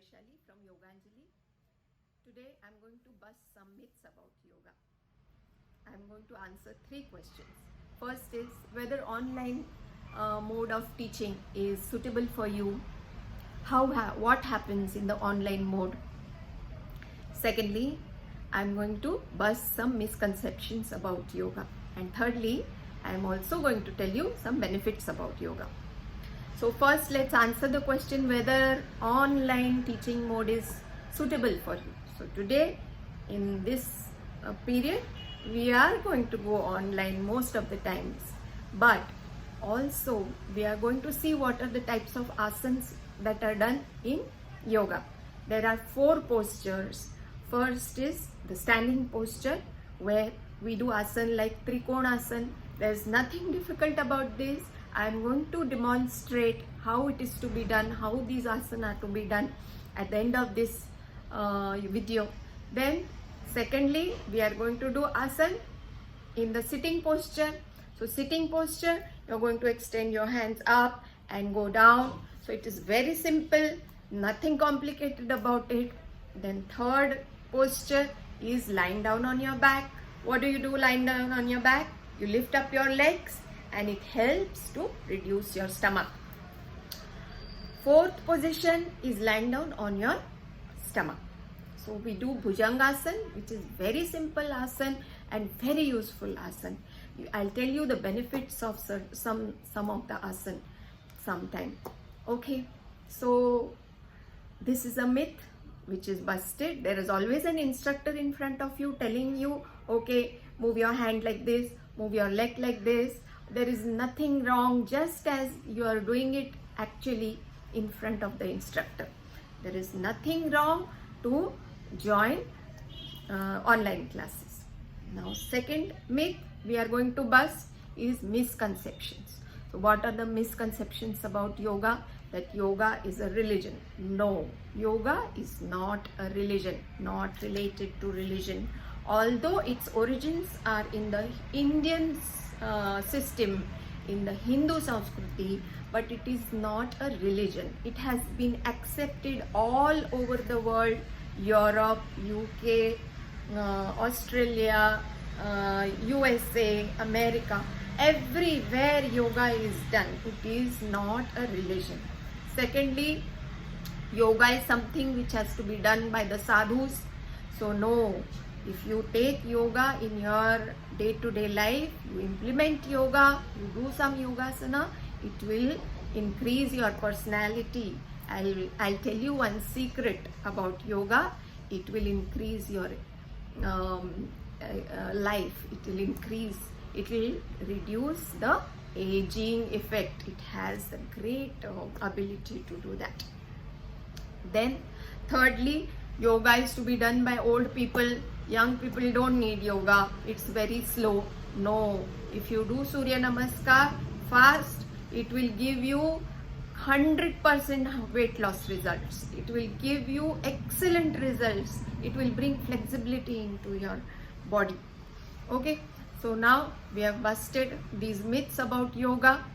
Vaishali from Yoganjali. Today I'm going to bust some myths about yoga. I'm going to answer 3 questions. First is whether online mode of teaching is suitable for you. What happens in the online mode? Secondly, I'm going to bust some misconceptions about yoga. And thirdly, I'm also going to tell you some benefits about yoga. So first, let's answer the question whether online teaching mode is suitable for you. So today, in this period, we are going to go online most of the times, but also we are going to see what are the types of asanas that are done in yoga. There are 4 postures. First is the standing posture, where we do asana like Trikonasana. There's nothing difficult about this. I'm going to demonstrate how it is to be done, how these asanas are to be done at the end of this video. Then secondly, we are going to do asana in the sitting posture. So sitting posture, you're going to extend your hands up and go down. So it is very simple, nothing complicated about it. Then third posture is lying down on your back. What do you do lying down on your back? You lift up your legs and it helps to reduce your stomach. Fourth position is lying down on your stomach. So we do Bhujangasana, which is very simple asana and very useful asana. I'll tell you the benefits of some of the asana sometime. Okay, so this is a myth which is busted. There is always an instructor in front of you telling you, okay, move your hand like this, move your leg like this. There is nothing wrong, just as you are doing it actually in front of the instructor. There is nothing wrong to join online classes. Now, second myth we are going to bust is misconceptions. So what are the misconceptions about yoga? That yoga is a religion. No, yoga is not a religion, not related to religion. Although its origins are in the Indian system, in the Hindu Sanskriti, but it is not a religion. It has been accepted all over the world, Europe, UK, Australia, USA, America. Everywhere yoga is done. It is not a religion. Secondly, yoga is something which has to be done by the sadhus. So no, if you take yoga in your day-to-day life, you implement yoga, you do some yogasana, it will increase your personality. I'll tell you one secret about yoga. It will increase your life. It will reduce the aging effect. It has a great ability to do that. Then thirdly, yoga is to be done by old people. Young people don't need yoga. It's very slow. No, if you do Surya Namaskar fast, it will give you 100% weight loss results. It will give you excellent results. It will bring flexibility into your body. Okay, so now we have busted these myths about yoga.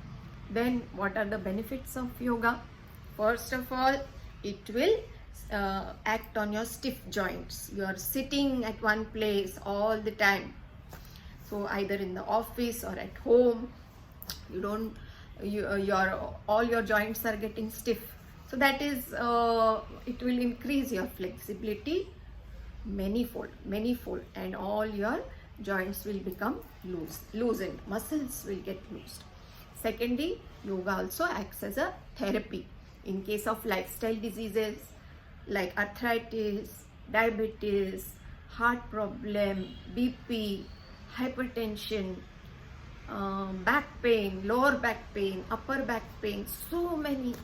Then what are the benefits of yoga? First of all, it will act on your stiff joints. You are sitting at one place all the time. So either in the office or at home, all your joints are getting stiff. So that is, it will increase your flexibility manyfold, and all your joints will become loosened. Muscles will get loosed. Secondly, yoga also acts as a therapy in case of lifestyle diseases like arthritis, diabetes, heart problem, BP, hypertension, back pain, lower back pain, upper back pain. So many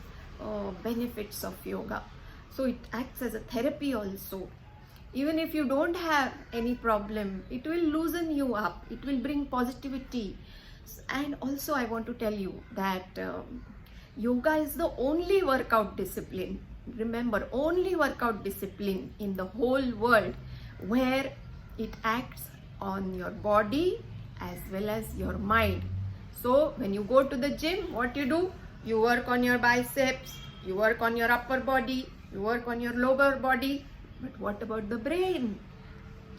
benefits of yoga. So it acts as a therapy also. Even if you don't have any problem, it will loosen you up. It will bring positivity. And also I want to tell you that yoga is the only workout discipline. Remember, only workout discipline in the whole world where it acts on your body as well as your mind. So when you go to the gym, what you do? You work on your biceps, you work on your upper body, you work on your lower body, but what about the brain?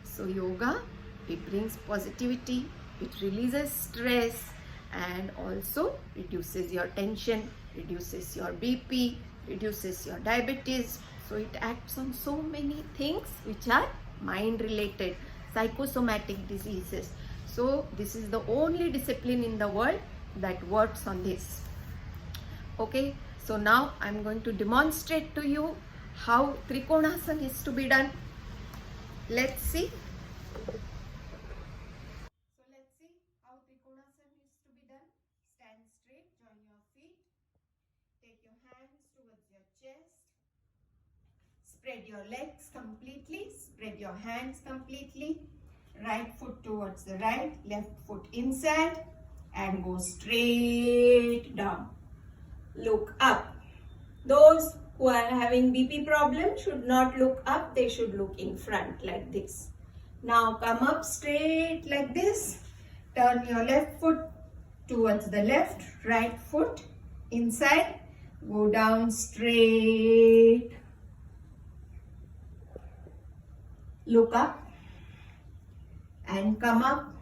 So yoga, it brings positivity, it releases stress, and also reduces your tension, reduces your BP, reduces your diabetes. So it acts on so many things which are mind related, psychosomatic diseases. So this is the only discipline in the world that works on this. Okay, so now I'm going to demonstrate to you how Trikonasana is to be done. Let's see. So let's see how Trikonasana is to be done. Stand straight, join your feet. Take your hands towards your chest. Spread your legs completely. Spread your hands completely. Right foot towards the right, left foot inside, and go straight down. Look up. Those who are having BP problem should not look up, they should look in front like this. Now come up straight like this. Turn your left foot towards the left, right foot inside, go down straight. Look up and come up.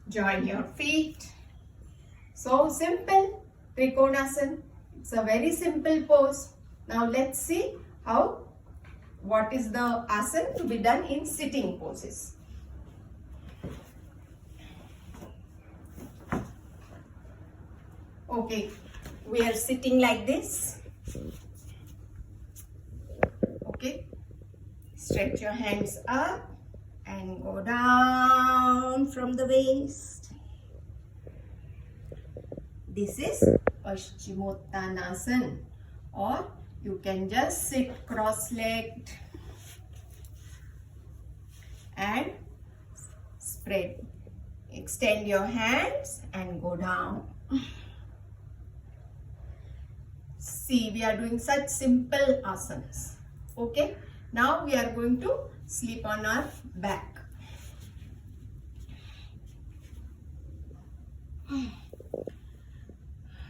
Join your feet. So simple, Trikonasana. It's a very simple pose. Now let's see what is the asana to be done in sitting poses. Okay, we are sitting like this. Okay, stretch your hands up and go down from the waist. This is Paschimottanasana, or you can just sit cross-legged and spread. Extend your hands and go down. See, we are doing such simple asanas. Okay, now we are going to sleep on our back.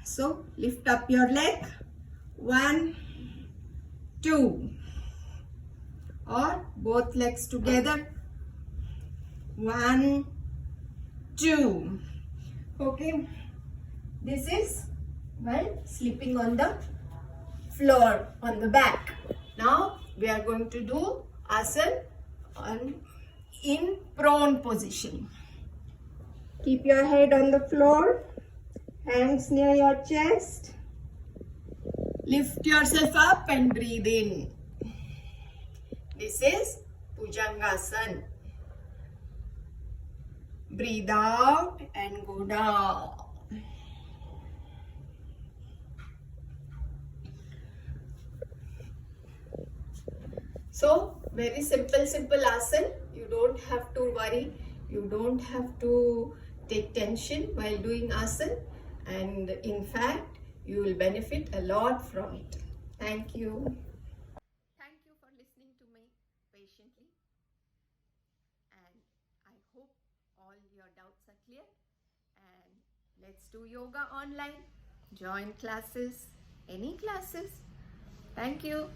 So lift up your leg, 1, 2, or both legs together, 1, 2. Okay, this is while sleeping on the floor on the back. Now we are going to do asana in prone position. Keep your head on the floor. Hands near your chest. Lift yourself up and breathe in. This is Bhujangasana. Breathe out and go down. So, very simple asana. You don't have to worry. You don't have to take tension while doing asana. And in fact, you will benefit a lot from it. Thank you. Thank you for listening to me patiently. And I hope all your doubts are clear. And let's do yoga online. Join classes, any classes. Thank you.